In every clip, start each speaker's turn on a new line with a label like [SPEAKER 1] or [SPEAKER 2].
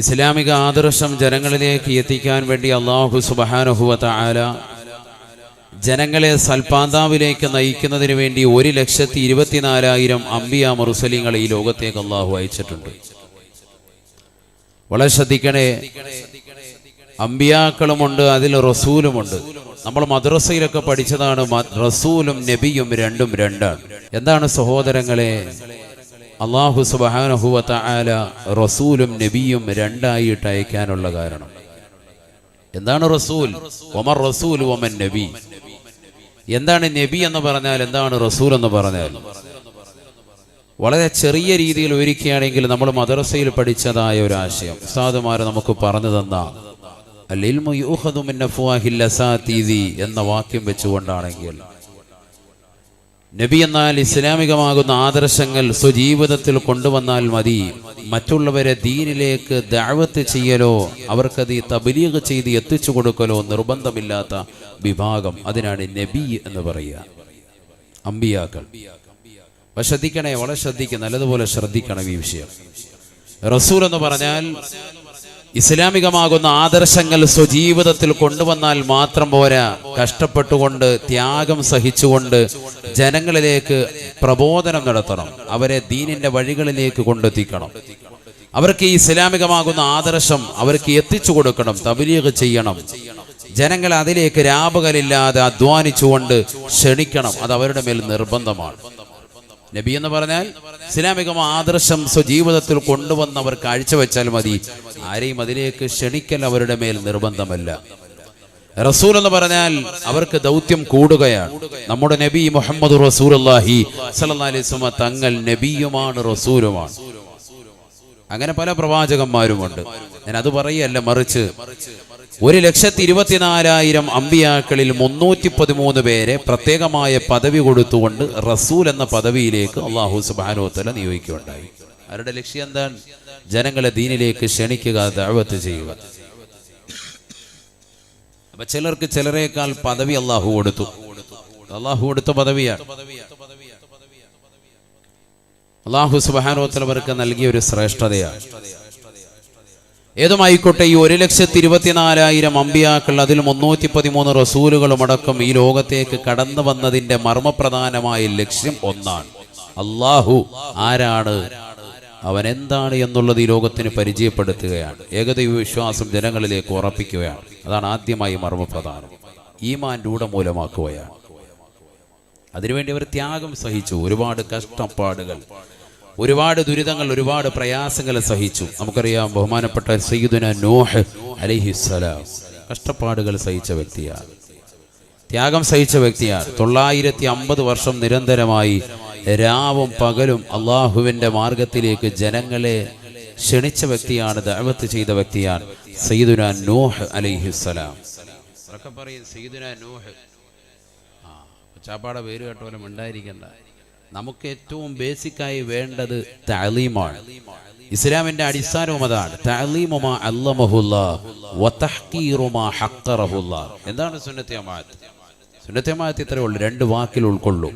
[SPEAKER 1] ഇസ്ലാമിക ആദർശം ജനങ്ങളിലേക്ക് എത്തിക്കാൻ വേണ്ടി അല്ലാഹു സുബ്ഹാനഹു വ തആല ജനങ്ങളെ സൽപാന്താവിലേക്ക് നയിക്കുന്നതിന് വേണ്ടി 1,24,000 അംബിയാ മുർസലീങ്ങളെ ഈ ലോകത്തേക്ക് അല്ലാഹു അയച്ചിട്ടുണ്ട്. വളരെ ശ്രദ്ധിക്കണേ, അംബിയാക്കളുമുണ്ട്, അതിൽ റസൂലുമുണ്ട്. നമ്മൾ മദ്രസയിലൊക്കെ പഠിച്ചതാണ് റസൂലും നബിയും രണ്ടും രണ്ടാണ്. എന്താണ് സഹോദരങ്ങളെ, അല്ലാഹു സുബ്ഹാനഹു വ തആല റസൂലും നബിയും രണ്ടായിട്ട് അയക്കാനുള്ള കാരണം എന്താണ്? റസൂൽ വമർ റസൂൽ വമൻ നബി. എന്താണ് നബി എന്ന് പറഞ്ഞാൽ, എന്താണ് റസൂൽ എന്ന് പറഞ്ഞാൽ? വളരെ ചെറിയ രീതിയിൽ ഒരുക്കുകയാണെങ്കിൽ നമ്മൾ മദ്രസയിൽ പഠിച്ചതായ ഒരു ആശയം ഉസ്താദുമാർ നമുക്ക് പറഞ്ഞു തന്ന അൽ ഇൽമു യുഖദു മിൻ അഫ്വാഹിൽ അസാതീദി എന്ന വാക്യം വെച്ചുകൊണ്ടാണെങ്കിൽ, നബി എന്നാൽ ഇസ്ലാമികമാകുന്ന ആദർശങ്ങൾ സ്വജീവിതത്തിൽ കൊണ്ടുവന്നാൽ മതി. മറ്റുള്ളവരെ ദീനിലേക്ക് ദഅവത്ത് ചെയ്യലോ അവർക്കത് തബ്ലീഗ് ചെയ്ത് എത്തിച്ചു കൊടുക്കലോ നിർബന്ധമില്ലാത്ത വിഭാഗം, അതിനാണ് നബി എന്ന് പറയുക, അംബിയാക്കൾ. അപ്പോൾ ശ്രദ്ധിക്കണേ, വളരെ ശ്രദ്ധിക്കുക, നല്ലതുപോലെ ശ്രദ്ധിക്കണം ഈ വിഷയം. റസൂൽ എന്ന് പറഞ്ഞാൽ ഇസ്ലാമികമാകുന്ന ആദർശങ്ങൾ സ്വജീവിതത്തിൽ കൊണ്ടുവന്നാൽ മാത്രം പോരാ, കഷ്ടപ്പെട്ടുകൊണ്ട് ത്യാഗം സഹിച്ചുകൊണ്ട് ജനങ്ങളിലേക്ക് പ്രബോധനം നടത്തണം, അവരെ ദീനിന്റെ വഴികളിലേക്ക് കൊണ്ടെത്തിക്കണം. അവർക്ക് ഈ ഇസ്ലാമികമാകുന്ന ആദർശം അവർക്ക് എത്തിച്ചു കൊടുക്കണം, തബ്ലീഗ് ചെയ്യണം. ജനങ്ങളെ അതിലേക്ക് രാപകലില്ലാതെ അധ്വാനിച്ചുകൊണ്ട് ക്ഷണിക്കണം. അത് അവരുടെ മേൽ നിർബന്ധമാണ്. നബി എന്ന് പറഞ്ഞാൽ ഇസ്ലാമികമായ ആദർശം സ്വജീവിതത്തിൽ കൊണ്ടുവന്നവർ കാഴ്ചവെച്ചാൽ മതി, ആരെയും അതിലേക്ക് ക്ഷണിക്കൽ അവരുടെ മേൽ നിർബന്ധമല്ല. റസൂൽ എന്ന് പറഞ്ഞാൽ അവർക്ക് ദൗത്യം കൂടുകയാണ്. നമ്മുടെ നബി മുഹമ്മദ് റസൂലുള്ളാഹി സ്വല്ലല്ലാഹി അലൈഹി വസല്ലം തങ്ങൾ നബിയുമാണ് റസൂലുമാണ്. അങ്ങനെ പല പ്രവാചകന്മാരുമുണ്ട്. ഞാൻ അത് പറയല്ല, മറിച്ച് 1,24,000 അമ്പിയാക്കളിൽ 313 പേരെ പ്രത്യേകമായ പദവി കൊടുത്തുകൊണ്ട് റസൂൽ എന്ന പദവിയിലേക്ക് അല്ലാഹു സുബ്ഹാനഹു വ തആല നിയോഗിക്കുകയുണ്ടായി. അവരുടെ ലക്ഷ്യം എന്താണ്? ജനങ്ങളെ ദീനിലേക്ക് ക്ഷണിക്കുക, ദഅവത്ത് ചെയ്യുക. അപ്പൊ ചിലർക്ക് ചിലരേക്കാൾ പദവി അല്ലാഹു കൊടുത്തു. അല്ലാഹു കൊടുത്ത പദവിയാണ്. അല്ലാഹു സുബ്ഹാനഹു വ തആല അവർക്ക് നൽകിയ ഒരു ശ്രേഷ്ഠതയാണ്. ഏതുമായിക്കോട്ടെ, ഈ 1,24,000 അമ്പിയാക്കൾ, അതിൽ 313 റസൂലുകളും അടക്കം ഈ ലോകത്തേക്ക് കടന്നു വന്നതിന്റെ മർമ്മപ്രധാനമായ ലക്ഷ്യം ഒന്നാണ്. അല്ലാഹു ആരാണ്, അവൻ എന്താണ് എന്നുള്ളത് ഈ ലോകത്തിന് പരിചയപ്പെടുത്തുകയാണ്. ഏകദൈവ വിശ്വാസം ജനങ്ങളിലേക്ക് ഉറപ്പിക്കുകയാണ്. അതാണ് ആദ്യമായി മർമ്മപ്രധാനം. ഈമാൻ രൂഢമൂലമാക്കുകയാണ്. അതിനുവേണ്ടി അവർ ത്യാഗം സഹിച്ചു, ഒരുപാട് കഷ്ടപ്പാടുകൾ, ഒരുപാട് ദുരിതങ്ങൾ, ഒരുപാട് പ്രയാസങ്ങൾ സഹിച്ചു. നമുക്കറിയാം, ബഹുമാനപ്പെട്ട സയ്യിദുനാ നൂഹ് അലൈഹിസ്സലാം കഷ്ടപ്പാടുകൾ സഹിച്ച വ്യക്തിയാണ്, ത്യാഗം സഹിച്ച വ്യക്തിയാണ്. 950 വർഷം നിരന്തരമായി രാവും പകലും അള്ളാഹുവിൻ്റെ മാർഗത്തിലേക്ക് ജനങ്ങളെ ക്ഷണിച്ച വ്യക്തിയാണ്, ദഅവത്ത് ചെയ്ത വ്യക്തിയാണ് സയ്യിദുനാ നൂഹ് അലൈഹിസ്സലാം. സയ്യിദുനാ നൂഹ്, ചാപ്പാടെ പേര് കേട്ടോലും ഉണ്ടായിരിക്കണ്ട. നമുക്ക് ഏറ്റവും ബേസിക്കായി വേണ്ടത് തഅലീമാണ്. ഇസ്ലാമിന്റെ അടിസ്ഥാനവും അതാണ്. തഅലീമു മാ അല്ലമഹുല്ലാഹ് വ തഹ്ഖീറു മാ ഹഖറഹുല്ലാഹ്. എന്താണ് സുന്നത്ത് ജമാഅത്ത്? സുന്നത്ത് ജമാഅത്ത് ഇത്രയേ ഉള്ളൂ, 2 വാക്കിൽ ഉൾക്കൊള്ളൂ.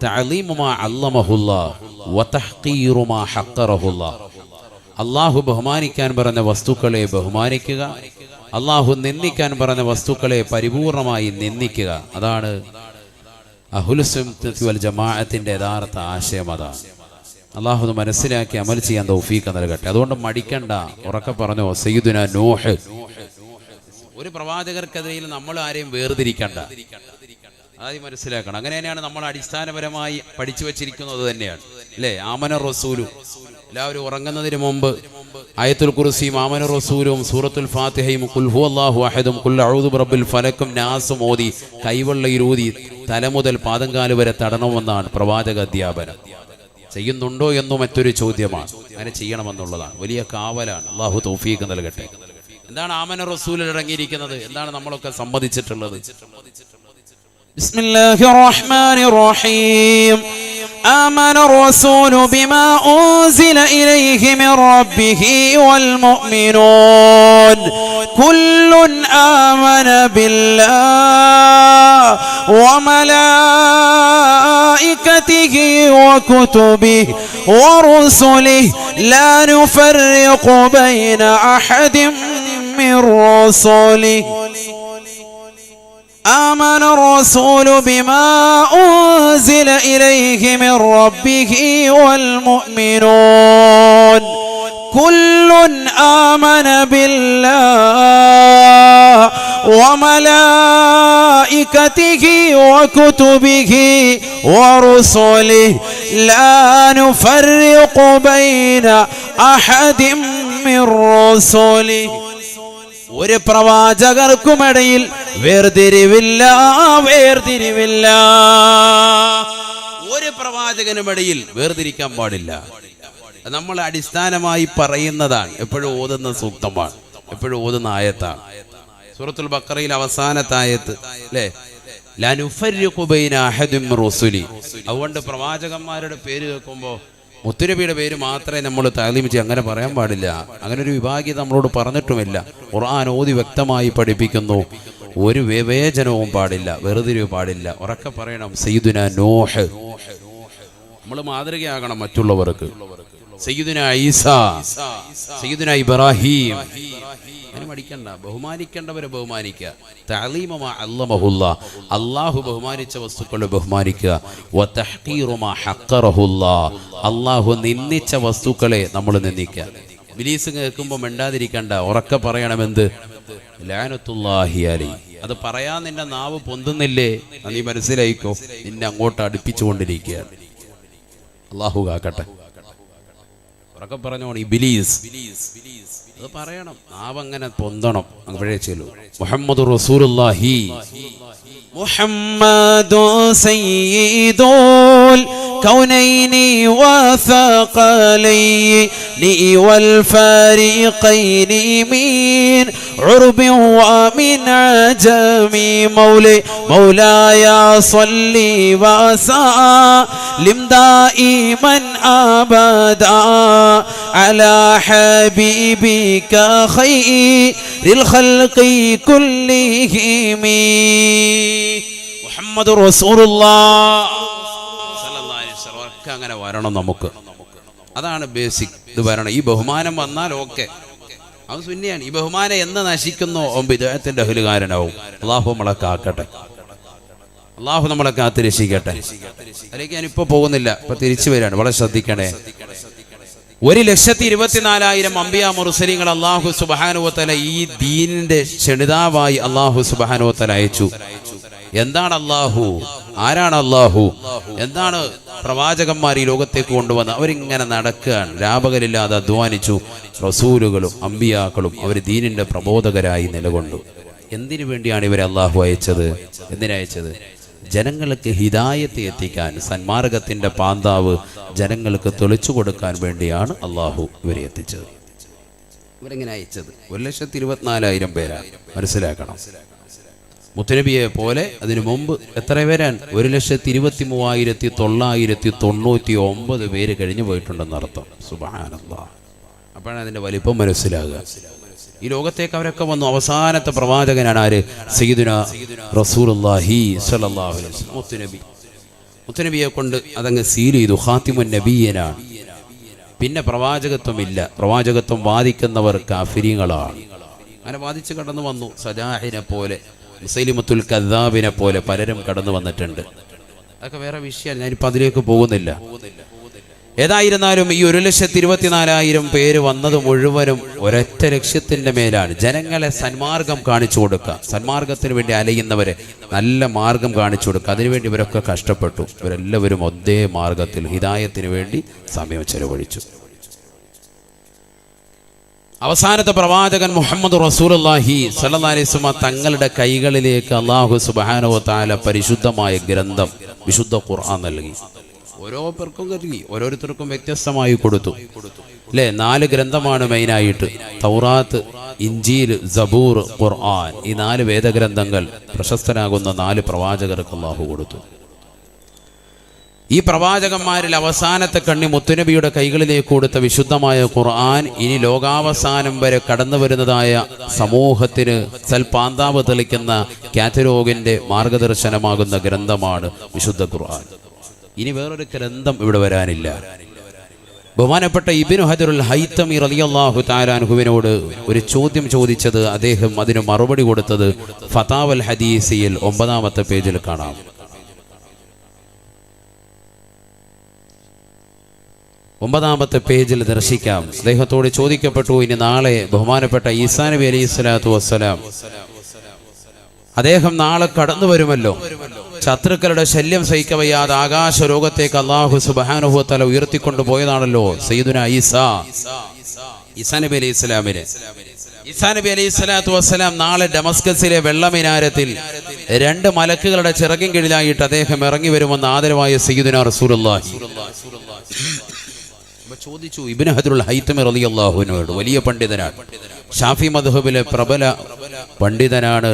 [SPEAKER 1] തഅലീമു മാ അല്ലമഹുല്ലാഹ് വ തഹ്ഖീറു മാ ഹഖറഹുല്ലാഹ്. അല്ലാഹു ബഹുമാനിക്കാൻ പറഞ്ഞ വസ്തുക്കളെ ബഹുമാനിക്കുക, അല്ലാഹു നിന്ദിക്കാൻ പറഞ്ഞ വസ്തുക്കളെ പരിപൂർണമായി നിന്ദിക്കുക. അതാണ് അഹ്ലുസുന്നത്തി വൽ ജമാഅത്തിന്റെ യഥാർത്ഥ ആശയം. അതാണ്. അല്ലാഹു മനസ്സിലാക്കി അമൽ ചെയ്യാൻ തൗഫീഖ് നൽകട്ടെ. അതുകൊണ്ട് മടിക്കണ്ട, ഉറക്കെ പറഞ്ഞോ സയ്യിദുനാ നൂഹ്. ഒരു പ്രവാചകർക്കെതിരെ നമ്മൾ ആരെയും വേർതിരിക്കണ്ട, ആദ്യം മനസ്സിലാക്കണം. അങ്ങനെ തന്നെയാണ് നമ്മൾ അടിസ്ഥാനപരമായി പഠിച്ചു വെച്ചിരിക്കുന്നത് തന്നെയാണ്, അല്ലേ? ആമന റസൂലു, എല്ലാവരും ഉറങ്ങുന്നതിന് മുമ്പ് ആയത്തുൽ കുർസിയും ആമന റസൂലും സൂറത്തുൽ ഫാത്തിഹയും ഖുൽ ഹുവല്ലാഹു അഹദും ഖുൽ അഊദു ബിറബ്ബിൽ ഫലക്കും നാസും ഓതി കൈവെള്ളയിലൂതി തല മുതൽ പാദങ്കാല് വരെ തടണമെന്നാണ് പ്രവാചക അധ്യാപനം. ചെയ്യുന്നുണ്ടോ എന്നും മറ്റൊരു ചോദ്യമാണ്. അങ്ങനെ ചെയ്യണമെന്നുള്ളതാണ്, വലിയ കാവലാണ്. അല്ലാഹു തൗഫീഖ് നൽകട്ടെ. എന്താണ് ആമന റസൂലിൽ അടങ്ങിയിരിക്കുന്നത്? എന്താണ് നമ്മളൊക്കെ സമ്മതിച്ചിട്ടുള്ളത്?
[SPEAKER 2] ബിസ്മില്ലാഹിർ റഹ്മാനിർ റഹീം. آمن الرسول بما أنزل إليه من ربه والمؤمنون كل آمن بالله وملائكته وكتبه ورسله لا نفرق بين أحد من رسله آمن الرسول بما أنزل إليه من ربه والمؤمنون كل آمن بالله وملائكته وكتبه ورسله لا نفرق بين أحد من رسله ഒരു പ്രവാചകർക്കുമിടയിൽ വേർതിരിവില്ല. ഒരു പ്രവാചകനുമിടയിൽ വേർതിരിക്കാൻ പാടില്ല. നമ്മൾ അടിസ്ഥാനമായി പറയുന്നതാണ്, എപ്പോഴും ഓതുന്ന സൂക്തമാണ്, എപ്പോഴും ഓതുന്ന ആയത്താണ്. സൂറത്തുൽ ബഖറയിൽ അവസാനത്തെ ആയത്ത് അല്ലേ, ലാ നുഫർരിഖു ബൈന അഹദിൻ മിർ റസുലി. അതുകൊണ്ട് പ്രവാചകന്മാരുടെ പേര് കേൾക്കുമ്പോൾ മുത്തുനബിയുടെ പേര് മാത്രമേ നമ്മൾ താലീം ചെയ്യും, അങ്ങനെ പറയാൻ പാടില്ല. അങ്ങനെ ഒരു വിഭാഗീയത നമ്മളോട് പറഞ്ഞിട്ടുമില്ല. ഖുർആൻ ഓതി വ്യക്തമായി പഠിപ്പിക്കുന്നു, ഒരു വിവേചനവും പാടില്ല, വേർതിരിവ് പാടില്ല. ഉറക്കെ പറയണം സയ്യിദുനാ നൂഹ്. നമ്മൾ മാതൃകയാകണം മറ്റുള്ളവർക്ക്. സയ്യിദുനാ ഈസാ, സയ്യിദുനാ ഇബ്രാഹിം. അതിന് മടിക്കണ്ട, ബഹുമാനിക്കേണ്ടവരെ ബഹുമാനിക്കുക. തഅലീമു മാ അല്ലമഹുല്ലാ, അല്ലാഹു ബഹുമാനിച്ച വസ്തുക്കളെ ബഹുമാനിക്കുക. വതഹ്ഖീറു മാ ഹഖറഹുല്ലാ, അല്ലാഹു നിന്ദിച്ച വസ്തുക്കളെ നമ്മൾ നിന്ദിക്കുക. ഇബ്ലീസ് കേൾക്കുമ്പോൾ മിണ്ടാതിരിക്കണ്ട, ഉറക്കെ പറയണമെന്ത് ലഅനത്തുല്ലാഹി അലൈഹി. അത് പറയാൻ നിന്റെ നാവ് പൊന്തുന്നില്ലേ, നീ മനസ്സിലായിക്കോ, നിന്നെ അങ്ങോട്ട് അടുപ്പിച്ചുകൊണ്ടിരിക്കുകയാണ്. അല്ലാഹു കാക്കട്ടെ. ഉറക്കെ പറഞ്ഞോണം ഇബ്ലീസ്, അത് പറയണം, നാവങ്ങനെ പൊന്തണം. അപ്പോഴേ ചെല്ലു മുഹമ്മദ് റസൂലുള്ളാഹി. മുഹമ്മദു സയ്യിദുൽ കൗനൈനി വസഖലൈനി വൽ ഫരീഖൈനി മിൻ ഉർബി വമിൻ അജമി മൗലായ സ്വല്ലി വസല്ലിം ദായിമൻ അബദാ അലാ ഹബീബിക ഖൈറിൽ ഖൽഖി കുല്ലിഹിം മുഹമ്മദ് റസൂലുള്ളാഹ് സല്ലല്ലാഹു അലൈഹി വസല്ലം. അങ്ങനെ വരണം നമുക്ക്, അതാണ് ബേസിക്. ഇത് വരണം. ഈ ബഹുമാനം വന്നാൽ ഓക്കെ, അത് സുന്നിയാണ്. ഈ ബഹുമാനം എന്ന് നശിക്കുന്നോ ബിദ്അത്തിന്റെ അഹ്ലുകാരനാവും. അല്ലാഹു നമ്മളെ കാക്കട്ടെ, അല്ലാഹു നമ്മളെ കാത്ത് രക്ഷിക്കട്ടെ. അതിലേക്ക് ഞാനിപ്പോൾ പോകുന്നില്ല, ഇപ്പൊ തിരിച്ചു വരികയാണ്. വളരെ ശ്രദ്ധിക്കണേ. 1,24,000 അംബിയാ മുർസലീങ്ങൾ അല്ലാഹു സുബ്ഹാനഹു വ തആല ഈ ദീനിന്റെ ക്ഷണിതാവായി അല്ലാഹു സുബ്ഹാനഹു വ തആല അയച്ചു. എന്താണ് അല്ലാഹു? ആരാണ് അല്ലാഹു? എന്താണ് പ്രവാചകന്മാർ ഈ ലോകത്തേക്ക് കൊണ്ടുവന്ന്? അവരിങ്ങനെ നടക്കുകയാണ്, രാപകലില്ലാതെ അധ്വാനിച്ചു. റസൂലുകളും അംബിയാക്കളും അവർ ദീനിന്റെ പ്രബോധകരായി നിലകൊണ്ടു. എന്തിനു വേണ്ടിയാണ് ഇവരെ അല്ലാഹു അയച്ചത്? എന്തിനയച്ചത്? ജനങ്ങൾക്ക് ഹിദായത്ത് എത്തിക്കാൻ, സന്മാർഗത്തിന്റെ പാന്താവ് ജനങ്ങൾക്ക് തെളിച്ചു കൊടുക്കാൻ വേണ്ടിയാണ് അല്ലാഹു ഇവരെ എത്തിച്ചത്. ഇവരെങ്ങനെ അയച്ചത്? 1,24,000 പേരാണ്. മനസ്സിലാക്കണം. മുത്തുനബിയെ പോലെ അതിനു മുമ്പ് എത്ര പേരാൻ? 1,33,999 പേര് കഴിഞ്ഞു പോയിട്ടുണ്ടെന്നർത്ഥം. സുബ്ഹാനല്ലാഹ്. അപ്പോഴാണ് അതിന്റെ വലിപ്പം മനസ്സിലാകുക. ഈ ലോകത്തേക്ക് അവരൊക്കെ വന്നു. അവസാനത്തെ പ്രവാചകനാണ് ആര്? സയ്യിദുനാ റസൂലുള്ളാഹി സ്വല്ലല്ലാഹു അലൈഹി വസല്ലം. മുത്തുനബിയെ കൊണ്ട് അതങ്ങ് സീൽ ചെയ്തു. ഖാതിമുൻ നബിയ്യനാണ്. പിന്നെ പ്രവാചകത്വമില്ല. പ്രവാചകത്വം വാദിക്കുന്നവർ കാഫിരീങ്ങളാണ്. അങ്ങനെ വാദിച്ച് കടന്നു വന്നു. സജാഹിനെ പോലെ, മുസൈലിമത്തുൽ കദ്ദാബിനെ പോലെ പലരും കടന്നു വന്നിട്ടുണ്ട്. അതൊക്കെ വേറെ വിഷയമാണ്, ഞാനിപ്പോൾ അതിലേക്ക് പോകുന്നില്ല. ഏതായിരുന്നാലും ഈ 1,24,000 പേര് വന്നത് മുഴുവനും ഒരൊറ്റ ലക്ഷ്യത്തിന്റെ മേലാണ്. ജനങ്ങളെ സന്മാർഗം കാണിച്ചു കൊടുക്കുക, സന്മാർഗത്തിന് വേണ്ടി അലയുന്നവരെ നല്ല മാർഗം കാണിച്ചു കൊടുക്കുക. അതിനുവേണ്ടി ഇവരൊക്കെ കഷ്ടപ്പെട്ടു. ഇവരെല്ലാവരും ഒരേ മാർഗത്തിൽ ഹിദായത്തിന് വേണ്ടി സമയം ചെലവഴിച്ചു. അവസാനത്തെ പ്രവാചകൻ മുഹമ്മദ് റസൂലുള്ളാഹി സ്വല്ലല്ലാഹു അലൈഹി വസല്ലം തങ്ങളുടെ കൈകളിലേക്ക് അല്ലാഹു സുബ്ഹാനഹു വ തആല പരിശുദ്ധമായ ഗ്രന്ഥം, വിശുദ്ധ ഖുർആൻ നൽകി. ഓരോ പേർക്കും നൽകി, ഓരോരുത്തർക്കും വ്യത്യസ്തമായി കൊടുത്തു. അല്ലേ? 4 ഗ്രന്ഥമാണ് മെയിനായിട്ട്. തൗറാത്ത്, ഇഞ്ചീൽ, സബൂർ, ഖുർആൻ. ഈ 4 വേദഗ്രന്ഥങ്ങൾ പ്രശസ്തനാകുന്ന 4 പ്രവാചകർക്ക് അല്ലാഹു കൊടുത്തു. ഈ പ്രവാചകന്മാരിൽ അവസാനത്തെ കണ്ണി മുത്തുനബിയുടെ കൈകളിലേക്ക് കൊടുത്ത വിശുദ്ധമായ ഖുർആൻ ഇനി ലോകാവസാനം വരെ കടന്നു വരുന്നതായ സമൂഹത്തിന് സൽപാന്താവ് തെളിക്കുന്ന കാറ്റലോഗിന്റെ മാർഗദർശനമാകുന്ന ഗ്രന്ഥമാണ് വിശുദ്ധ ഖുർആൻ. ഇനി വേറൊരു ഗ്രന്ഥം ഇവിടെ വരാനില്ല.
[SPEAKER 1] ബഹുമാനപ്പെട്ട ഇബ്നു ഹജറുൽ ഹൈതമി റളിയല്ലാഹു തആല അൻഹുവിനോട് ഒരു ചോദ്യം ചോദിച്ചത്, അദ്ദേഹം അതിന് മറുപടി കൊടുത്തത് ഫതാവൽ ഹദീസിൽ 9-ാമത്തെ പേജിൽ കാണാം. ഒമ്പതാമത്തെ പേജിൽ ദർശിക്കാം. അദ്ദേഹത്തോട് ചോദിക്കപ്പെട്ടു, ഇനി നാളെ ബഹുമാനപ്പെട്ട ഈസാ നബി അലൈഹിസ്സലാത്തു വസ്സലാം അദ്ദേഹം നാളെ കടന്നു വരുമല്ലോ. ശത്രുക്കളുടെ ശല്യം സഹിക്കവയ്യാതെ ആകാശ ലോകത്തേക്ക് അല്ലാഹു സുബ്ഹാനഹു വ തആല ഉയർത്തിക്കൊണ്ടു പോയതാണല്ലോ സയ്യിദുനാ ഈസാ നബി അലൈഹി സ്വലാമിനെ. ഈസാ നബി അലൈഹി സ്വലാത്തു വസ്സലാം നാളെ ഡമസ്കസിലെ വെള്ളമിനാരത്തിൽ 2 മലക്കുകളുടെ ചിറകിൻ കീഴിലായിട്ട് അദ്ദേഹം ഇറങ്ങി വരുമെന്ന് ആദരവായ സയ്യിദുനാ റസൂലുള്ളാഹി ചോദിച്ചു. ഇബ്നു ഹജറുൽ ഹൈതമി റളിയല്ലാഹു അൻഹു വലിയ പണ്ഡിതനാണ്, ഷാഫി മദ്ഹബിലെ പ്രബല പണ്ഡിതനാണ്.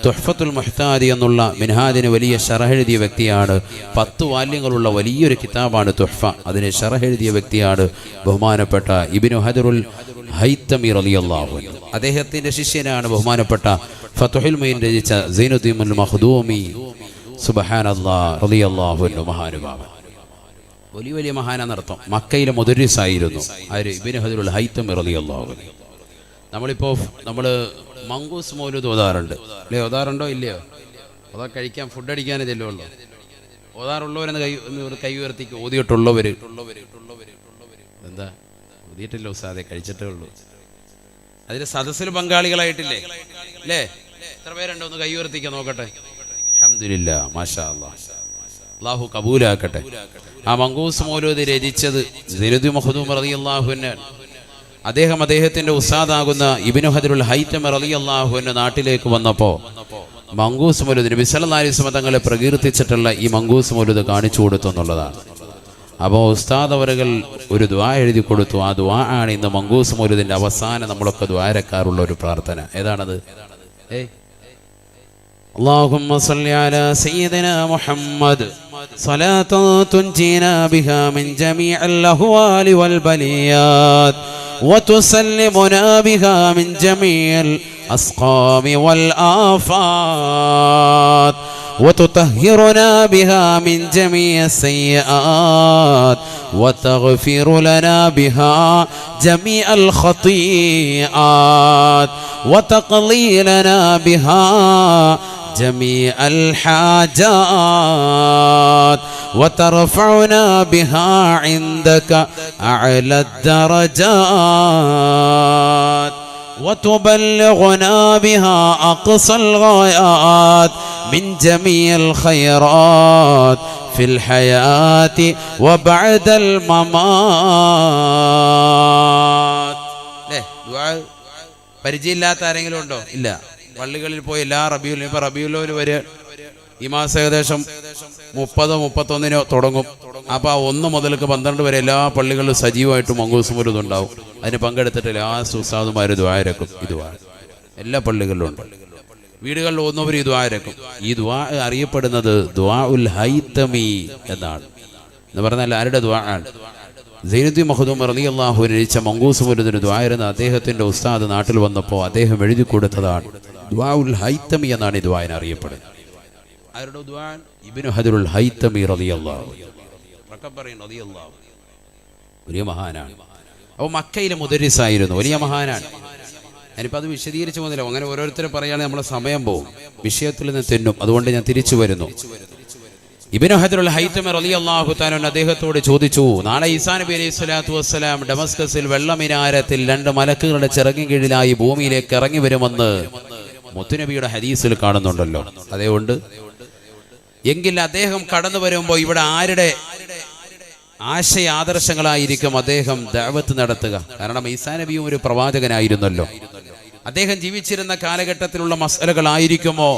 [SPEAKER 1] തുഹ്ഫത്തുൽ മുഹ്താദി എന്നുള്ള മിൻഹാജിന് വലിയ ശറഹ് എഴുതിയ വ്യക്തിയാണ്. 10 വാല്യങ്ങളുള്ള വലിയൊരു കിതാബാണ് തുഹ്ഫ. അതിന് ശറഹ് എഴുതിയ വ്യക്തിയാണ് ബഹുമാനപ്പെട്ട ഇബ്നു ഹജറുൽ ഹൈതമി റളിയല്ലാഹു അൻഹു. അദ്ദേഹത്തിന്റെ ശിഷ്യനാണ് ബഹുമാനപ്പെട്ട ഫത്ഹുൽ മുഈൻ രചിച്ച സൈനുദ്ദീൻ അൽ മഖ്ദൂമി സുബ്ഹാനല്ലാഹ് റളിയല്ലാഹു അൻഹു. മഹാനുഭാവൻ, വലിയ മഹാനെന്നർത്ഥം. മക്കയിലെ മുദരിസായിരുന്നു ആര്? ഇബ്നു ഹജറുൽ ഹൈതമി റളിയല്ലാഹു അൻഹു. നമ്മൾ മങ്കൂസ് മൗലൂദ് ഓതാറുണ്ട് അല്ലേ? ഓതാറുണ്ടോ ഇല്ലയോ? ഓതാ കഴിക്കാൻ ഫുഡ് അടിക്കാനേ ചെല്ലുള്ളൂ. ഓതാറുള്ളവരെന്ന് കൈ ഉയർത്തിക്ക്. ഓതിയിട്ടുള്ളവർ എന്താ ഓതിയിട്ടില്ല ഉസ്താദെ, കഴിച്ചിട്ടേ ഉള്ളൂ. അതിൽ സദസ്സിൽ പങ്കാളികളായിട്ടില്ലേ അല്ലേ? എത്ര പേരുണ്ടോ? ഒന്ന് കൈ ഉയർത്തിക്കാൻ നോക്കട്ടെ. അൽഹംദുലില്ലാഹ്, മാഷാ അല്ലാഹ്, അല്ലാഹു കബൂലാക്കട്ടെ. ആ മങ്കൂസ് മൗലൂദ് രചിച്ചത് സയ്യിദ് മഖ്ദൂം റളിയല്ലാഹു അൻഹു. അദ്ദേഹത്തിന്റെ ഉസ്താദാകുന്ന ഇബ്നു ഹജറുൽ ഹൈതമി റളിയല്ലാഹു അൻഹു നാട്ടിലേക്ക് വന്നപ്പോൾ മങ്കൂസ് മൗലൂദ് നബി സല്ലല്ലാഹു അലൈഹി വസല്ലം തങ്ങളെ പ്രകീർത്തിച്ചിട്ടുള്ള ഈ മങ്കൂസ് മൗലൂദ് കാണിച്ചു കൊടുത്തു എന്നുള്ളതാണ്. അപ്പോൾ ഉസ്താദ് അവറുകൾ ഒരു ദുആ എഴുതി കൊടുത്തു. ആ ദുആ ആണ് ഇന്ന് മങ്കൂസ് മൗലൂദിന്റെ അവസാനം നമ്മളൊക്കെ ദുആരക്കാറുള്ള ഒരു പ്രാർത്ഥന. ഏതാണത്? اللهم صل على سيدنا محمد صلاة تنجينا بها من جميع الأهوال والبليات وتسلمنا بها من جميع الأسقام والآفات وتطهرنا بها من جميع السيئات وتغفر لنا بها جميع الخطيئات وتقضي لنا بها جميع الحاجات وترفعنا بها عندك أعلى الدرجات وتبلغنا بها أقصى الغايات من جميع الخيرات في الحياة وبعد الممات. دعاء പരിചയമില്ലാത്ത ആരെങ്കിലും ഉണ്ടോ? ഇല്ല. പള്ളികളിൽ പോയി എല്ലാ റബീഉൽ വരെ ഈ മാസം ഏകദേശം 30-31 തുടങ്ങും. അപ്പോൾ 1 മുതൽക്ക് 12 വരെ എല്ലാ പള്ളികളിലും സജീവമായിട്ട് മങ്കൂസ് മൗലൂദ് ഉണ്ടാവും. അതിന് പങ്കെടുത്തിട്ട് എല്ലാ ഉസ്താദുമാർ ദുആ ഇറക്കും. ഈ ദുആ എല്ലാ പള്ളികളിലും ഉണ്ട്. വീടുകളിൽ ഒന്നവർ ഈ ദുആ ഇറക്കും. ഈ ദുആ അറിയപ്പെടുന്നത് ദുആഉൽ ഹൈതമി എന്നാണ്. എന്ന് പറഞ്ഞാൽ ആരുടെ ദുആ ആണ്? സയ്യിദ് മഖ്ദൂം റളിയല്ലാഹു അൻഹു രചിച്ച മങ്കൂസ് മൗലൂദിന് ദുആ ഇരുന്ന അദ്ദേഹത്തിന്റെ ഉസ്താദ് നാട്ടിൽ വന്നപ്പോൾ അദ്ദേഹം എഴുതി കൊടുത്തതാണ് ദുആഉൽ ഹൈതമി എന്നാണ് ഈ ദുആന് അറിയപ്പെടുന്നത്. ആരുടെ ദുആ? ഇബ്നു ഹജറുൽ ഹൈതമി റളിയല്ലാഹു റളിയല്ലാഹു വലിയ മഹാനാണ്. അപ്പോൾ മക്കയിലെ മുദരിസായിരുന്നു, വലിയ മഹാനാണ്. ഞാനിപ്പോൾ അത് വിശദീകരിച്ചു പോകുന്നില്ല. അങ്ങനെ ഓരോരുത്തരെ പറയുകയാണെങ്കിൽ നമ്മളെ സമയം പോകും, വിഷയത്തിൽ നിന്ന് തെന്നും. അതുകൊണ്ട് ഞാൻ തിരിച്ചു വരുന്നു. ഇബ്നു ഹജറുൽ ഹൈതമി റളിയല്ലാഹു തആല അദ്ദേഹത്തോട് ചോദിച്ചു, നാളെ ഈസാ നബി അലൈഹി സ്വലാത്തു വസ്സലാം ഡമസ്കസിൽ വെള്ളമിനാരത്തിൽ 2 മലക്കുകളുടെ ചിറകിൻ കീഴിലായി ഭൂമിയിലേക്ക് ഇറങ്ങി വരുമെന്ന് മുത്തുനബിയുടെ ഹദീസിൽ കാണുന്നുണ്ടല്ലോ. അതുകൊണ്ട് എങ്കിൽ അദ്ദേഹം കടന്നു വരുമ്പോൾ ഇവിടെ ആരുടെ ആശയ ആദർശങ്ങളായിരിക്കും അദ്ദേഹം ദഅവത്ത് നടത്തുക? കാരണം ഈസാ നബിയും ഒരു പ്രവാചകനായിരുന്നല്ലോ. അദ്ദേഹം ജീവിച്ചിരുന്ന കാലഘട്ടത്തിലുള്ള മസലകളായിരിക്കുമോ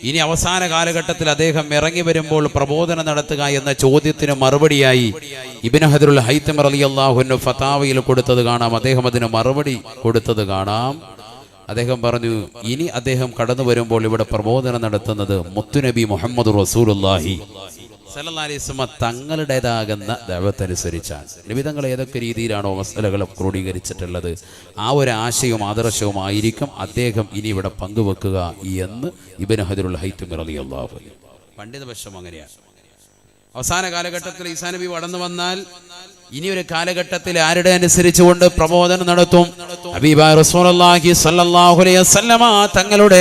[SPEAKER 1] ഇനി അവസാന കാലഘട്ടത്തിൽ അദ്ദേഹം ഇറങ്ങി വരുമ്പോൾ പ്രബോധനം നടത്തുക എന്ന ചോദ്യത്തിന് മറുപടിയായി ഇബ്നു ഹജറുൽ ഹൈതമി റളിയല്ലാഹു അൻഹു ഫതാവയിൽ കൊടുത്തത് കാണാം. അദ്ദേഹം അതിന് മറുപടി കൊടുത്തത് കാണാം. അദ്ദേഹം പറഞ്ഞു, ഇനി അദ്ദേഹം കടന്നു വരുമ്പോൾ ഇവിടെ പ്രബോധനം നടത്തുന്നത് മുത്തുനബി മുഹമ്മദ് റസൂലുള്ളാഹി സല്ലല്ലാഹു അലൈഹി വസല്ലം തങ്ങളുടേതാകുന്ന ദഅവത്ത് അനുസരിച്ചാണ്. നബി തങ്ങൾ ഏതൊക്കെ രീതിയിലാണോ മസലകൾ ക്രോഡീകരിച്ചിട്ടുള്ളത് ആ ഒരു ആശയവും ആദർശവും ആയിരിക്കും അദ്ദേഹം ഇനി ഇവിടെ പങ്കുവെക്കുക എന്ന് ഇബ്നു ഹജറുൽ ഹൈതമി റളിയല്ലാഹു അൻഹു. പണ്ഡിതപക്ഷം അങ്ങനെയാണ്. അവസാന കാലഘട്ടത്തിൽ ഈസാ നബി കടന്നു വന്നാൽ
[SPEAKER 2] ഇനി ഒരു കാലഘട്ടത്തിൽ ആരുടെ അനുസരിച്ചുകൊണ്ട് പ്രബോധനം നടത്തും? ഹബീബായ റസൂലുള്ളാഹി സ്വല്ലല്ലാഹു അലൈഹി വസല്ലമ തങ്ങളുടെ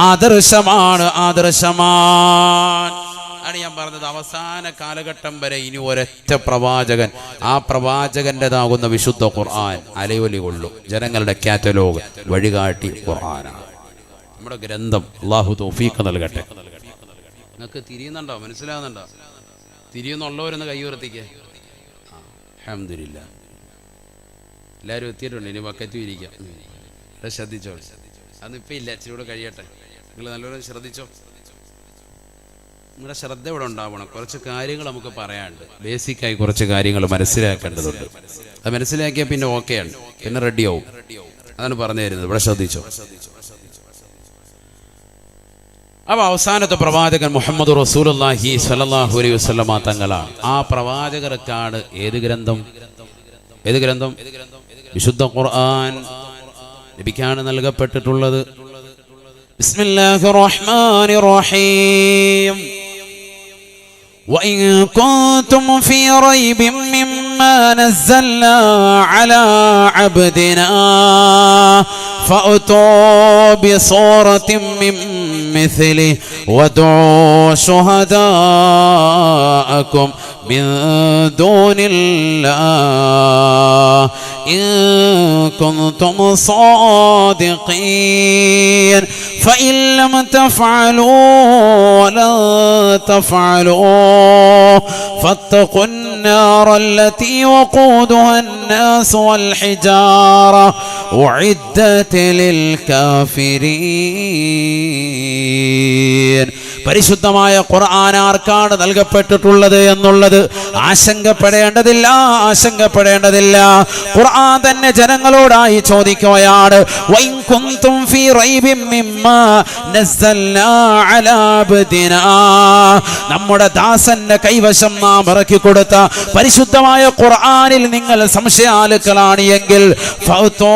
[SPEAKER 2] ആദർശമാണ്. ആണ് ഞാൻ പറഞ്ഞത്. അവസാന കാലഘട്ടം വരെ ഇനി ഒരൊറ്റ പ്രവാചകൻ, ആ പ്രവാചകന്റേതാകുന്ന വിശുദ്ധ ഖുർആൻ അലയൊലി കൊള്ളും. ജനങ്ങളുടെ കാറ്റലോഗ്, വഴികാട്ടി ഖുർആനാണ് നമ്മുടെ ഗ്രന്ഥം. അല്ലാഹു തൗഫീഖ് നൽകട്ടെ. നിങ്ങൾക്ക് തിരിയുന്നുണ്ടോ? മനസ്സിലാകുന്നുണ്ടോ? തിരിയുന്നുള്ളവരൊന്ന് കൈ ഉയർത്തിക്കേ. അൽഹംദുലില്ലാ, എല്ലാവരും എത്തിയിട്ടുണ്ട്. ഇനി ബക്കറ്റും ഇരിക്കാം. ശ്രദ്ധിച്ചോ, അതൊന്നും ഇല്ല, ഇച്ചിരി കൂടെ കഴിയട്ടെ. നിങ്ങൾ നല്ലപോലെ ശ്രദ്ധിച്ചോ. നിങ്ങളുടെ ശ്രദ്ധ ഇവിടെ ഉണ്ടാവണം. കുറച്ച് കാര്യങ്ങൾ നമുക്ക് പറയാനുണ്ട്. ബേസിക്കായി കുറച്ച് കാര്യങ്ങൾ മനസ്സിലാക്കേണ്ടതുണ്ട്. അത് മനസ്സിലാക്കിയാൽ പിന്നെ ഓക്കെയാണ്, പിന്നെ റെഡിയാവും. അതാണ് പറഞ്ഞു തരുന്നത്. ഇവിടെ ശ്രദ്ധിച്ചോ. അപ്പോൾ അവസാനത്തെ പ്രവാചകൻ മുഹമ്മദ് റസൂലുള്ളാഹി സ്വല്ലല്ലാഹു അലൈഹി വസല്ലമ തങ്ങളാണ്. ആ പ്രവാചകർക്കാണ് ഏത് ഗ്രന്ഥം? വിശുദ്ധ ഖുർആൻ നബിക്കാണ് നൽകപ്പെട്ടിട്ടുള്ളത്. ബിസ്മില്ലാഹിർ റഹ്മാനിർ റഹീം. وإن كنتم في ريب مما نزلنا على عبدنا فأتوا بصورة من مثله وادعوا شهداءكم من دون الله إن كنتم صادقين فإن لم تفعلوا ولن تفعلوا فاتقوا النار التي وقودها الناس والحجارة أعدت للكافرين. പരിശുദ്ധമായ ഖുർആൻ ആർക്കാണ് നൽകപ്പെട്ടിട്ടുള്ളത് എന്നുള്ളത് ആശങ്കപ്പെടേണ്ടതില്ല. ഖുർആൻ തന്നെ ജനങ്ങളോടായി ചോദിക്കുകയാണ്. വഇൻ കുൻതും ഫീ റൈബിൻ മിമ്മാ നസ്സൽനാ അലാ അബ്ദിനാ, നമ്മുടെ ദാസന്റെ കൈവശം നാം ഇറക്കി കൊടുത്ത പരിശുദ്ധമായ ഖുർആനിൽ നിങ്ങൾ സംശയാലുക്കളാണ് എങ്കിൽ ഫഅ്തൂ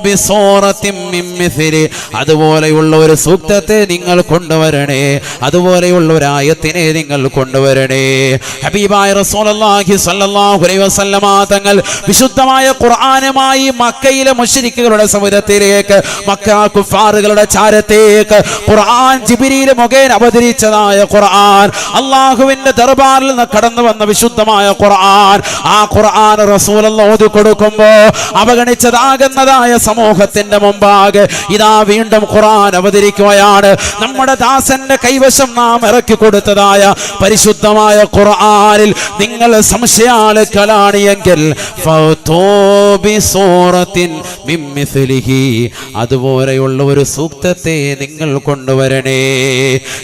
[SPEAKER 2] ബിസൂറത്തിൻ മിൻ മിസ്ലി, അതുപോലെയുള്ള ഒരു സൂക്തത്തെ നിങ്ങൾ കൊണ്ടുവരണേ, അതുപോലെയുള്ള ഒരു ആയത്തിനെ നിങ്ങൾ കൊണ്ടുവരണേ. ഹബീബായ റസൂലുള്ളാഹി സ്വല്ലല്ലാഹു അലൈഹി വസല്ലമ തങ്ങൾ വിശുദ്ധമായ ഖുർആനുമായി മക്കയിലെ മുശ്രിക്കുകളുടെ സമുദ്രത്തിലേക്ക്, മക്ക കുഫാറുകളുടെ ചാരത്തേക്ക് ഖുർആൻ ജിബ്രീൽ മുഖേന അവതരിച്ചതായ ഖുർആൻ, അല്ലാഹുവിന്റെ ദർബാറിൽ നിന്ന് കടന്നു വന്ന വിശുദ്ധമായ ഖുർആൻ, ആ ഖുർആൻ റസൂലുള്ളാഹി ഓതി കൊടുക്കുമ്പോൾ അവഗണിച്ചതാകുന്നതായ സമൂഹത്തിന്റെ മുമ്പാകെ ഇതാ വീണ്ടും ഖുർആൻ അവതരിക്കുകയാണ്. നമ്മുടെ ദാസന്റെ കൈവശം നാം ഇറക്കി കൊടുത്തതായ പരിശുദ്ധമായ ഖുർആനിൽ നിങ്ങൾ സംശയാലുക്കളാണ് എങ്കിൽ അതുപോലെയുള്ള ഒരു സൂക്തത്തെ നിങ്ങൾ കൊണ്ടുവരണേ.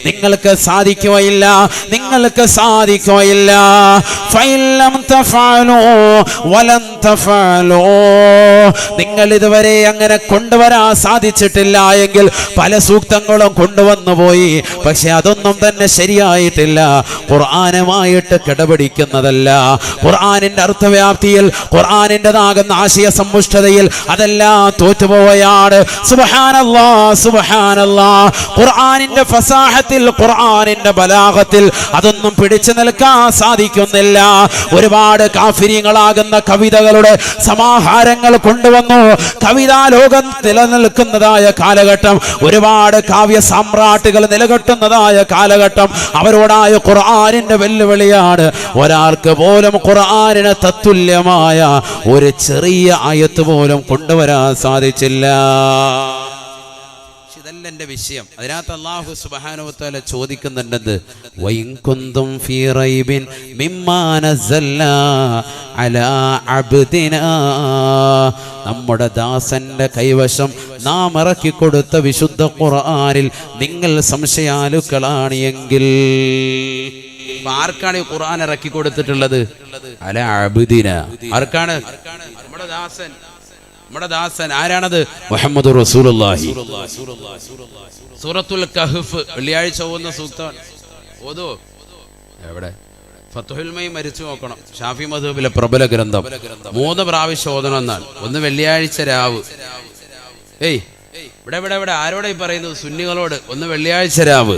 [SPEAKER 2] നിങ്ങൾക്ക് സാധിക്കുകയില്ല. നിങ്ങൾ ഇതുവരെ അങ്ങനെ കൊണ്ടുവരാൻ സാധിച്ചിട്ടില്ല എങ്കിൽ പല സൂക്തങ്ങളും കൊണ്ടുവന്നു പോയി, പക്ഷെ അതൊന്നും തന്നെ ശരിയായിട്ടില്ല. ഖുർആനുമായിട്ട് കിടപിടിക്കുന്നതല്ല. ഖുർആനിന്റെ അർത്ഥവ്യാപ്തിയിൽ, ഖുർആനിൻ്റെതാകുന്ന ആശയ സമ്പുഷ്ടതയിൽ അതെല്ലാം തോറ്റുപോവുകയാണ്. സുബ്ഹാനല്ലാഹ്. ഖുർആനിന്റെ ഫസാഹത്തിൽ, ഖുർആനിന്റെ ബലാഗത്തിൽ അതൊന്നും പിടിച്ചു നിൽക്കാൻ സാധിക്കുന്നില്ല. ഒരുപാട് കാഫിരീങ്ങളാകുന്ന കവിതകളുടെ സമാഹാരങ്ങൾ കൊണ്ടുവന്നു. കവിതാ ലോകം നിലനിൽക്കുന്നതായ കാലഘട്ടം, ഒരുപാട് കാവ്യ സാമ്രാട്ടുകൾ നിലകെട്ടുന്നതായ കാലഘട്ടം, അവരോടായ ഖുർആനിന്റെ വെല്ലുവിളിയാണ്. ഒരാൾക്ക് പോലും ഖുർആനിന് തത്തുല്യമായ ഒരു ചെറിയ ആയത്ത് പോലും കൊണ്ടുവരാൻ സാധിച്ചില്ല. ഇതല്ല എന്റെ വിഷയം. അതിനകത്ത് അല്ലാഹു സുബ്ഹാനഹു വ തആല ചോദിക്കുന്നുണ്ട്, വഇൻ കുന്തും ഫീ റൈബിൻ മിമ്മാ നസ്സൽനാ അലാ അബ്ദിനാ, നമ്മുടെ ദാസന്റെ കൈവശം നാം ഇറക്കി കൊടുത്ത വിശുദ്ധ ഖുർആനിൽ നിങ്ങൾ സംശയാലുക്കളാണ് എങ്കിൽ. ആർക്കാണ് ഈ ഖുർആൻ ഇറക്കി കൊടുത്തിട്ടുള്ളത്? അലാ അബ്ദിനാ. ആർക്കാണ്? നമ്മുടെ ദാസൻ. ആരാണത്? മുഹമ്മദ് റസൂലുള്ളാഹി. സൂറത്തുൽ കഹ്ഫ് വെള്ളിയാഴ്ച ഓതുന്ന സൂക്തം ഓതോ? എവിടെ? ഫത്ഹുൽ മൈൻ മരിച്ചു നോക്കണം. ഷാഫി മദ്ഹബിലെ പ്രബല ഗ്രന്ഥം. 3 പ്രാവശ്യം ഓതണം എന്നാണ്. ഒന്ന് വെള്ളിയാഴ്ച രാവ്. ഇവിടെ ആരോടെ ഈ പറയുന്നത്? സുന്നികളോട്. ഒന്ന് വെള്ളിയാഴ്ച രാവ്,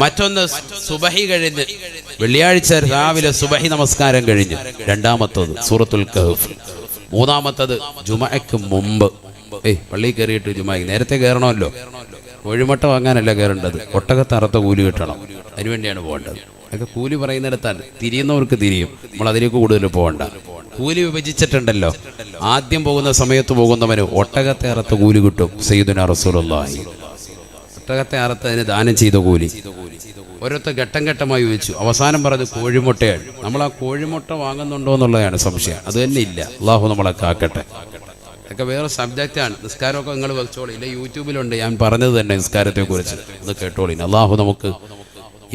[SPEAKER 2] മറ്റൊന്ന് സുബഹി കഴിഞ്ഞ്, വെള്ളിയാഴ്ച രാവിലെ സുബഹി നമസ്കാരം കഴിഞ്ഞ്, രണ്ടാമത്തത് സൂറത്തുൽ കഹ്ഫ്, മൂന്നാമത്തത് ജുമഅക്ക് മുമ്പ്. പള്ളിയിൽ കയറിയിട്ട് ജുമഅക്ക് നേരത്തെ കയറണമല്ലോ. കോഴിമുട്ട വാങ്ങാനല്ല കയറേണ്ടത്, ഒട്ടകത്ത് അറുത്ത കൂലി കിട്ടണം, അതിനുവേണ്ടിയാണ് പോകേണ്ടത്. അതൊക്കെ കൂലി പറയുന്നിടത്താണ്, തിരിയുന്നവർക്ക് തിരിയും. നമ്മൾ അതിലേക്ക് കൂടുതൽ പോകണ്ട. കൂലി വിഭജിച്ചിട്ടുണ്ടല്ലോ. ആദ്യം പോകുന്ന സമയത്ത് പോകുന്നവന് ഒട്ടകത്തെ അറുത്ത കൂലി കിട്ടും. സയ്യിദുനാ റസൂലുള്ളാഹി ഒട്ടകത്തെ അറുത്ത് അതിന് ദാനം ചെയ്ത കൂലി. ഓരോരുത്തർ ഘട്ടം ഘട്ടമായി വെച്ചു. അവസാനം പറഞ്ഞ് കോഴിമുട്ടയാണ്. നമ്മൾ ആ കോഴിമുട്ട വാങ്ങുന്നുണ്ടോ എന്നുള്ളതാണ് സംശയം. അത് തന്നെ ഇല്ല. അള്ളാഹു നമ്മളെ കാക്കട്ടെ. അതൊക്കെ വേറെ സബ്ജക്റ്റാണ്. നിസ്കാരമൊക്കെ നിങ്ങൾ വെച്ചോളി. ഇല്ല, യൂട്യൂബിലുണ്ട് ഞാൻ പറഞ്ഞത് തന്നെ നിസ്കാരത്തെ കുറിച്ച്. ഒന്ന് കേട്ടോളി. അള്ളാഹു നമുക്ക്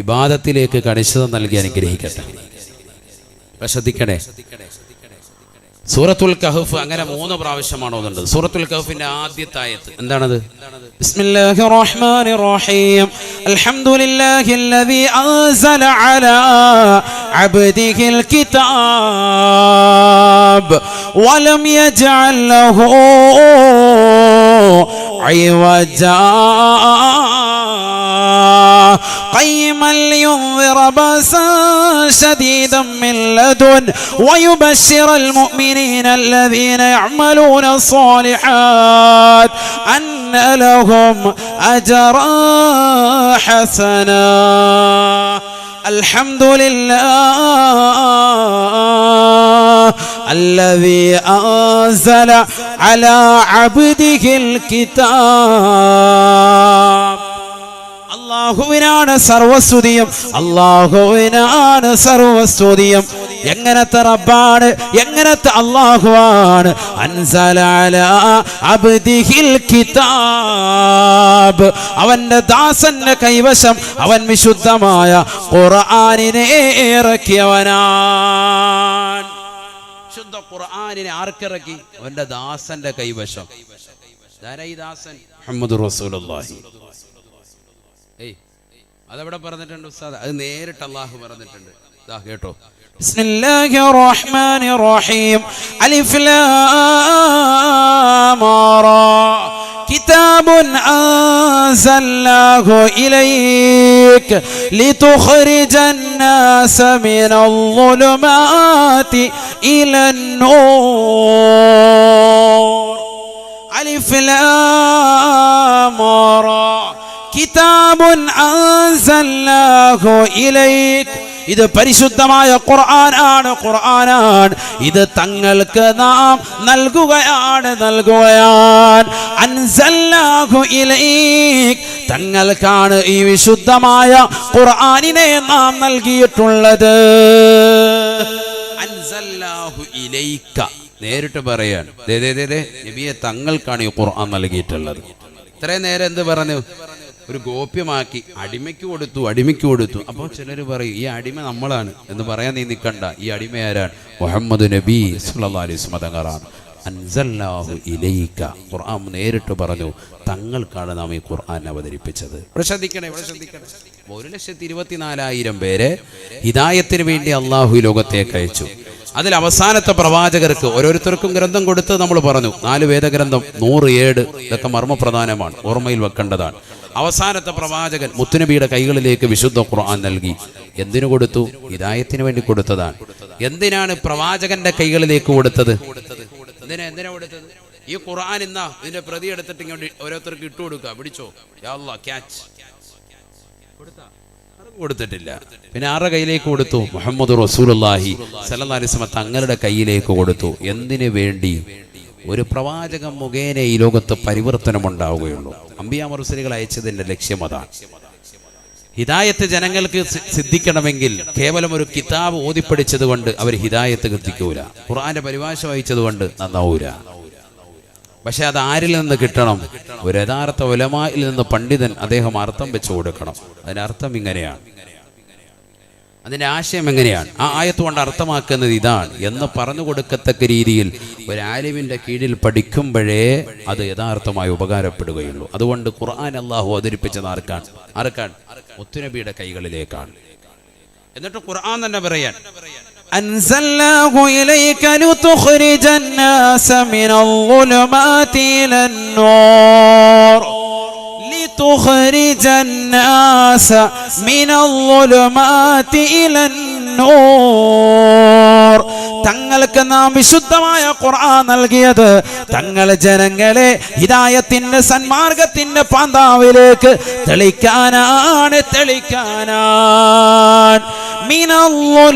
[SPEAKER 2] ഇബാദത്തിലേക്ക് കണിശത നൽകി അനുഗ്രഹിക്കട്ടെ. ശ്രദ്ധിക്കണേ, സൂറത്തുൽ കഹ്ഫ് അങ്ങനെ 3 പ്രാവശ്യമാണ് ഓതുന്നത്. സൂറത്തുൽ കഹ്ഫിന്റെ ആദ്യത്തെ ആയത്ത് എന്താണത്?
[SPEAKER 3] ബിസ്മില്ലാഹിർ റഹ്മാനിർ റഹീം. അൽഹംദുലില്ലാഹില്ലദീ അൻസല അലാ അബ്ദിഹിൽ കിതാബ് വലം യജ്അൽ ലഹു ഇവജാ قيما لينذر بأسا شديدا من لدن ويبشر المؤمنين الذين يعملون الصالحات أن لهم أجرا حسنا. الحمد لله الذي أنزل على عبده الكتاب. അല്ലാഹുവിനാണ് സർവസ്തുതിയും, അല്ലാഹുവിനാണ് സർവസ്തുതിയും. എങ്ങനത്തെ റബ്ബാണ്, എങ്ങനത്തെ അല്ലാഹുവാണ്. അൻസല അലാ അബ്ദിഹിൽ കിതാബ്, അവന്റെ ദാസന്റെ കൈവശം അവൻ വിശുദ്ധമായ ഖുർആനിനെ ഇറക്കിയവനാണ്.
[SPEAKER 2] ശുദ്ധ ഖുർആനിനെ ആർക്കിറക്കി? അവന്റെ ദാസന്റെ കൈവശം. ഈ ദാസൻ മുഹമ്മദ് റസൂലുള്ളാഹി. അതെവിടെ പറഞ്ഞിട്ടുണ്ട് ഉസ്താദ്? അത് നേരിട്ട് അല്ലാഹു പറഞ്ഞിട്ടുണ്ട്. ദാ കേട്ടോ.
[SPEAKER 3] ബിസ്മില്ലാഹിർ റഹ്മാനിർ റഹീം. അലിഫ് ലാം റാ. കിതാബുൻ അൻസൽനാഹു ഇലൈക ലിതുഖ്രിജൻ നാസ മിനൽ ളുലുമാതി ഇലൻ നൂർ. അലിഫ് ലാം റാ. കിതാബുൻ അൻസൽനാഹു ഇലൈക. ഇത് പരിശുദ്ധമായ ഖുർആനാണ്, ഖുർആനാണ്. ഇത് തങ്ങൾക്ക് നാം നൽകുകയാണ്. അൻസൽനാഹു ഇലൈക, തങ്ങൾക്കാണ് ഈ വിശുദ്ധമായ ഖുർആനിനെ നാം നൽകിയിട്ടുള്ളത്.
[SPEAKER 2] അൻസൽനാഹു ഇലൈക നേരിട്ട് പറയാൻ. നബിയെ തങ്ങൾക്കാണ് ഈ ഖുർആൻ നൽകിയിട്ടുള്ളത്. ഇത്രയും നേരം എന്ത് പറഞ്ഞു? ഒരു ഗോപ്യമാക്കി അടിമയ്ക്ക് കൊടുത്തു. അപ്പോൾ ചിലർ പറയും ഈ അടിമ നമ്മളാണ് എന്ന് പറയാൻ നീ നിൽക്കണ്ട. ഈ അടിമ ആരാണ്? മുഹമ്മദ് നബി സല്ലല്ലാഹു അലൈഹി വസല്ലം തങ്ങളാണ്. അൻസൽനാഹു ഇലൈക, ഖുർആൻ നേരിട്ട് പറഞ്ഞു തങ്ങൾക്കാണ് നാം ഈ ഖുർആൻ അവതരിപ്പിച്ചത്. ശ്രദ്ധിക്കണേ. 1,24,000 പേരെ ഹിദായത്തിന് വേണ്ടി അള്ളാഹു ലോകത്തേക്ക് അയച്ചു. അതിൽ അവസാനത്തെ പ്രവാചകർക്ക് ഓരോരുത്തർക്കും ഗ്രന്ഥം കൊടുത്ത് നമ്മൾ പറഞ്ഞു. 4 വേദഗ്രന്ഥം, 100 ഏട്. ഇതൊക്കെ മർമ്മപ്രധാനമാണ്, ഓർമ്മയിൽ വെക്കേണ്ടതാണ്. അവസാനത്തെ പ്രവാചകൻ മുത്തുനബിയുടെ കൈകളിലേക്ക് വിശുദ്ധ ഖുർആൻ നൽകി. എന്തിനു കൊടുത്തു? ഹിദായത്തിന് വേണ്ടി കൊടുത്തതാണ്. എന്തിനാണ് പ്രവാചകന്റെ കൈകളിലേക്ക് കൊടുത്തത്? എന്തിനാ കൊടുത്തത്? ഈ ഖുർആൻ ഇന്നാ ഇതിന്റെ പ്രതി എടുത്തിട്ട് ഇങ്ങോട്ട് ഓരോരുത്തർക്ക് ഇട്ടു കൊടുക്കുക. പിടിച്ചോ, യാ അല്ലാഹ് ക്യാച്ച്. കൊടുത്തിട്ടില്ല. പിന്നെ ആരുടെ കയ്യിലേക്ക് കൊടുത്തു? മുഹമ്മദ് റസൂലുള്ളാഹി സ്വല്ലല്ലാഹു അലൈഹി വസല്ലം തങ്ങളുടെ കയ്യിലേക്ക് കൊടുത്തു. എന്തിനു വേണ്ടി? ഒരു പ്രവാചകൻ മുഖേന ഈ ലോകത്ത് പരിവർത്തനമുണ്ടാവുകയുള്ളൂ. അമ്പിയാ മുർസലുകൾ അയച്ചതിന്റെ ലക്ഷ്യം അതാണ്. ഹിദായത്ത് ജനങ്ങൾക്ക് സിദ്ധിക്കണമെങ്കിൽ കേവലം ഒരു കിതാബ് ഓതിപ്പടിച്ചത് കൊണ്ട് അവർ ഹിദായത്ത് കിട്ടിക്കൂല. ഖുർആന്റെ പരിഭാഷ വായിച്ചത് കൊണ്ട് നന്നാവൂല. പക്ഷെ അത് ആരിൽ നിന്ന് കിട്ടണം? ഒരു യഥാർത്ഥ ഉലമായിൽ നിന്ന് പണ്ഡിതൻ അദ്ദേഹം അർത്ഥം വെച്ചു കൊടുക്കണം. അതിനർത്ഥം ഇങ്ങനെയാണ്, അതിന്റെ ആശയം എങ്ങനെയാണ്, ആ ആയത്ത് കൊണ്ട് അർത്ഥമാക്കുന്നത് ഇതാണ് എന്ന് പറഞ്ഞു കൊടുക്കത്തക്ക രീതിയിൽ ഒരു ആലിമിന്റെ കീഴിൽ പഠിക്കുമ്പോഴേ അത് യഥാർത്ഥമായി ഉപകാരപ്പെടുകയുള്ളൂ. അതുകൊണ്ട് ഖുർആൻ അല്ലാഹു അവതരിപ്പിച്ചത് ആർക്കാണ്? മുത്തുനബിയുടെ കൈകളിലേക്കാണ്. എന്നിട്ട് ഖുർആൻ തന്നെ പറയാൻ,
[SPEAKER 3] أنزلناه إليك لتخرج الناس من الظلمات إلى النور لتخرج الناس من الظلمات إلى النور. തങ്ങൾക്ക് നാം വിശുദ്ധമായ ഖുർആൻ നൽകിയത് തങ്ങളെ ജനങ്ങളെ ഹിദായത്തിന്റെ സന്മാർഗത്തിന്റെ പാന്താവിലേക്ക് തെളിക്കാനാണ്. മിനൽ-ളുലുമാതി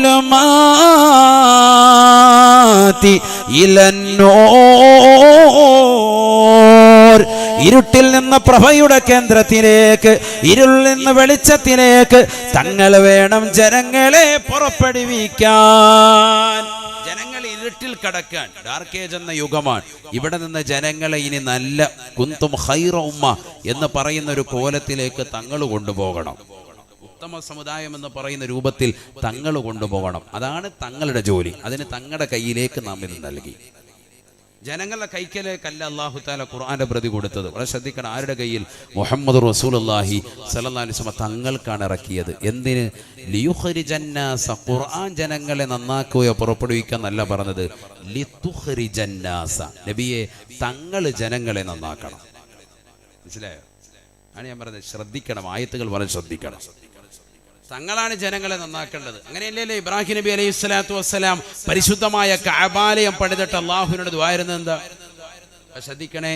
[SPEAKER 3] ഇലൻ-നൂർ. ഇരുട്ടിൽ നിന്ന് പ്രഭയുടെ കേന്ദ്രത്തിലേക്ക്, ഇരുളിൽ നിന്ന് വെളിച്ചത്തിലേക്ക് തങ്ങൾ വേണം ജനങ്ങളെ പുറപ്പെടുവിക്കാൻ. ജനങ്ങൾ ഇരുട്ടിൽ കടക്കാൻ, ഡാർക്ക് ഏജ് എന്ന യുഗമാണ്. ഇവിടെ നിന്ന് ജനങ്ങളെ ഇനി നല്ല കുന്തും ഖൈറ ഉമ്മ എന്ന് പറയുന്ന ഒരു കോലത്തിലേക്ക് തങ്ങൾ കൊണ്ടുപോകണം. ഉത്തമ സമുദായം എന്ന് പറയുന്ന രൂപത്തിൽ തങ്ങൾ കൊണ്ടുപോകണം. അതാണ് തങ്ങളുടെ ജോലി. അതിന് തങ്ങളുടെ കയ്യിലേക്ക് നാം ഇത് നൽകി. ജനങ്ങളുടെ കൈക്കലേക്കല്ല അല്ലാഹു തആല ഖുർആന്റെ പ്രതി കൊടുത്തത്. വളരെ ശ്രദ്ധിക്കണം. ആരുടെ കയ്യിൽ? മുഹമ്മദ് റസൂലുള്ളാഹി സ്വല്ലല്ലാഹു അലൈഹി വസല്ലം തങ്ങൾക്കാണ് ഇറക്കിയത്. എന്തിന്? ലിയുഖ്രിജന്നാസ. ഖുർആൻ ജനങ്ങളെ നന്നാക്കുകയോ പുറപ്പെടുവിക്കുക എന്നല്ല പറഞ്ഞത്. ലിതുഖ്രിജന്നാസ. നബിയെ, തങ്ങൾ ജനങ്ങളെ നന്നാക്കണം. മനസ്സിലായോ? ആണ് ഞാൻ പറഞ്ഞത്. ശ്രദ്ധിക്കണം, ആയത്തുകൾ വളരെ ശ്രദ്ധിക്കണം. തങ്ങളാണ് ജനങ്ങളെ നന്നാക്കേണ്ടത്. അങ്ങനെയല്ലേ ഇബ്രാഹിം നബി അലൈഹി സ്വലാത്തു വസ്സലാം പരിശുദ്ധമായ കഅബാലയം പണിതിട്ട് അള്ളാഹുവിനോട് ദുആയിരുന്നത് എന്താ? ശ്രദ്ധിക്കണേ.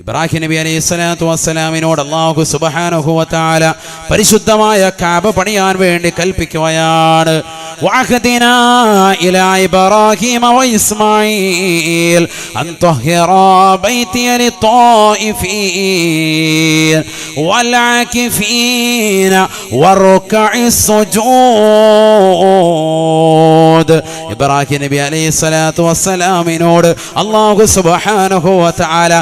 [SPEAKER 3] ഇബ്രാഹിം നബി അലൈഹി സ്വലാത്തു വസ്സലാമിനോട് അല്ലാഹു സുബ്ഹാനഹു വ തആല പരിശുദ്ധമായ കഅബ പണിയാൻ വേണ്ടി കൽപ്പിക്കുകയാണ്. വഅഖദിനാ ഇലാ ഇബ്രാഹീമ വ ഇസ്മാഈൽ അൻ തഹ്ഹിറാ ബൈതിയ ലിത്വാഇഫീൻ വൽ ആകിഫീന വറുകഇസ് സുജൂദ്. ഇബ്രാഹിം നബി അലൈഹി സ്വലാത്തു വസ്സലാമിനോട് അല്ലാഹു സുബ്ഹാനഹു വ തആല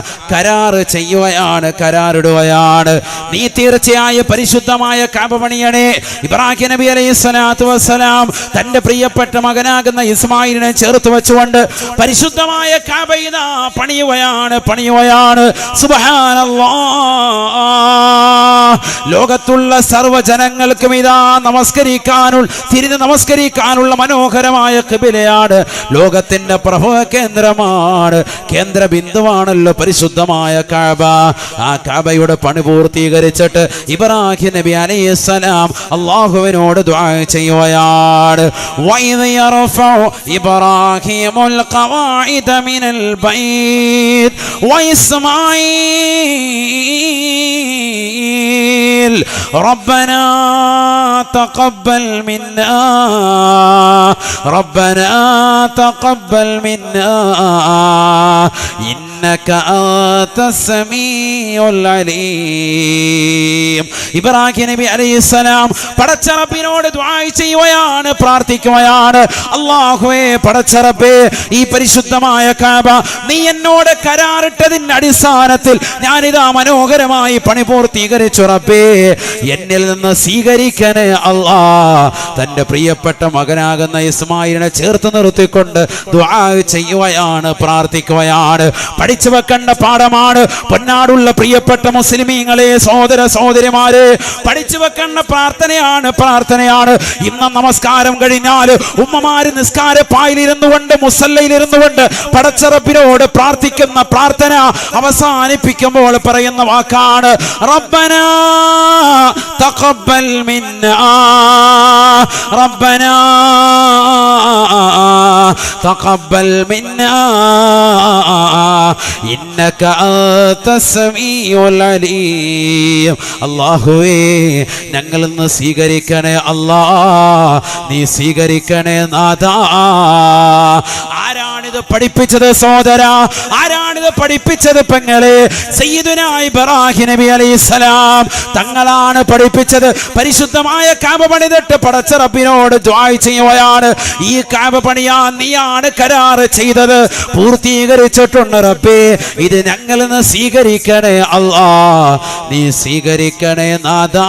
[SPEAKER 3] കരാറിടുകയാണ്. നീ തീർച്ചയായും പരിശുദ്ധമായ കഅബ പണിയണേ. ഇബ്രാഹിം നബി അലൈഹി സ്വലാത്തു വസ്സലാം തന്റെ പ്രിയപ്പെട്ട മകനാകുന്ന ഇസ്മായിലിനെ ചേർത്ത് വെച്ചുകൊണ്ട് പരിശുദ്ധമായ കഅബ ഇതാ പണിയുകയാണ്. സുബ്ഹാനല്ലാഹ്. ലോകത്തുള്ള സർവ്വജനങ്ങൾക്കും ഇതാ തിരിഞ്ഞ് നമസ്കരിക്കാനുള്ള മനോഹരമായ ഖിബലയാണ്. ലോകത്തിന്റെ പ്രഭവ കേന്ദ്രമാണ്, കേന്ദ്ര ബിന്ദുവാണല്ലോ പരിശുദ്ധമായ കഅബ. ആ കഅബയുടെ പണി പൂർത്തീകരിച്ചിട്ട് ഇബ്രാഹിം നബി അലൈഹിസ്സലാം അല്ലാഹുവിനോട് ദുആ ചെയ്യുകയാണ്. വഇദ് യർഫഉ ഇബ്രാഹിമുൽ ഖവാഇദ മിനൽ ബൈത്ത് വഇസ്മാഈൽ റബ്ബനാ തഖബ്ബൽ മിന്നാ إنك أنت السميع العليم. ഇബ്രാഹിം നബി അലൈഹിസ്സലാം പടച്ച റബ്ബിനോട് ദുആ ചെയ്യുകയാണ്, പ്രാർത്ഥിക്കുകയാണ്. അല്ലാഹുവേ, പടച്ച റബ്ബേ, ഈ പരിശുദ്ധമായ കഅബ നീ എന്നോട് കരാറിട്ടതിന്റെ അടിസ്ഥാനത്തിൽ ഞാനിതാ മനോഹരമായി പണി പൂർത്തീകരിച്ചു. റബ്ബേ, എന്നിൽ നിന്ന് സ്വീകരിക്കണേ അല്ലാ. തന്റെ പ്രിയപ്പെട്ട മകനാകുന്ന ഇസ്മായിലിനെ ചേർത്ത് നിർത്തിക്കൊണ്ട് ദുആ ചെയ്യുകയാണ്, പ്രാർത്ഥിക്കുകയാണ്. പഠിച്ചു വെക്കേണ്ട പാഠമാണ്. പൊന്നാടുള്ള പ്രിയപ്പെട്ട മുസ്ലിമീങ്ങളെ, സഹോദര സഹോദരിമാരെ, പഠിച്ചു വെക്കേണ്ട പ്രാർത്ഥനയാണ്. ഇന്ന് നമസ്കാരം കഴിഞ്ഞാൽ ഉമ്മമാര് നിസ്കാര പായിലിരുന്നു കൊണ്ട്, മുസല്ലയിലിരുന്നു കൊണ്ട് പടച്ച റബ്ബിനോട് പ്രാർത്ഥിക്കുന്ന പ്രാർത്ഥന അവസാനിപ്പിക്കുമ്പോൾ പറയുന്ന വാക്കാണ് റബ്ബനാ തഖബ്ബൽ മിന്നാ, റബ്ബനാ തഖബ്ബൽ മിന്നാ ഇന്നക അൻതസ് സമീഉൽ അലീം. അല്ലാഹുവേ, ഞങ്ങളിൽ നിന്ന് സ്വീകരിക്കണേ അല്ലാ, നീ സ്വീകരിക്കണേ നാഥാ. ആരാണിത് പഠിപ്പിച്ചത് സഹോദര? ആരാണിത് പഠിപ്പിച്ചത് പെങ്ങളെ? സയ്യിദുനാ ഇബ്രാഹിം നബി അലൈഹിസ്സലാം തങ്ങളാണ് പഠിപ്പിച്ചത്. പരിശുദ്ധമായ കഅബ പണിതിട്ട് പടച്ച റബ്ബിനോട് ദുആ ചെയ്യുകയാണ്. ഈ കഅബ പണിയാൻ നീയാണ് കരാർ ചെയ്തത്, പൂർത്തീകരിച്ചിട്ടുണ്ട് റബ്ബേ. ഇത് ഞങ്ങളിൽ നിന്ന് സ്വീകരിക്കണേ അല്ലാ, നീ സ്വീകരിക്കണേ നാഥാ.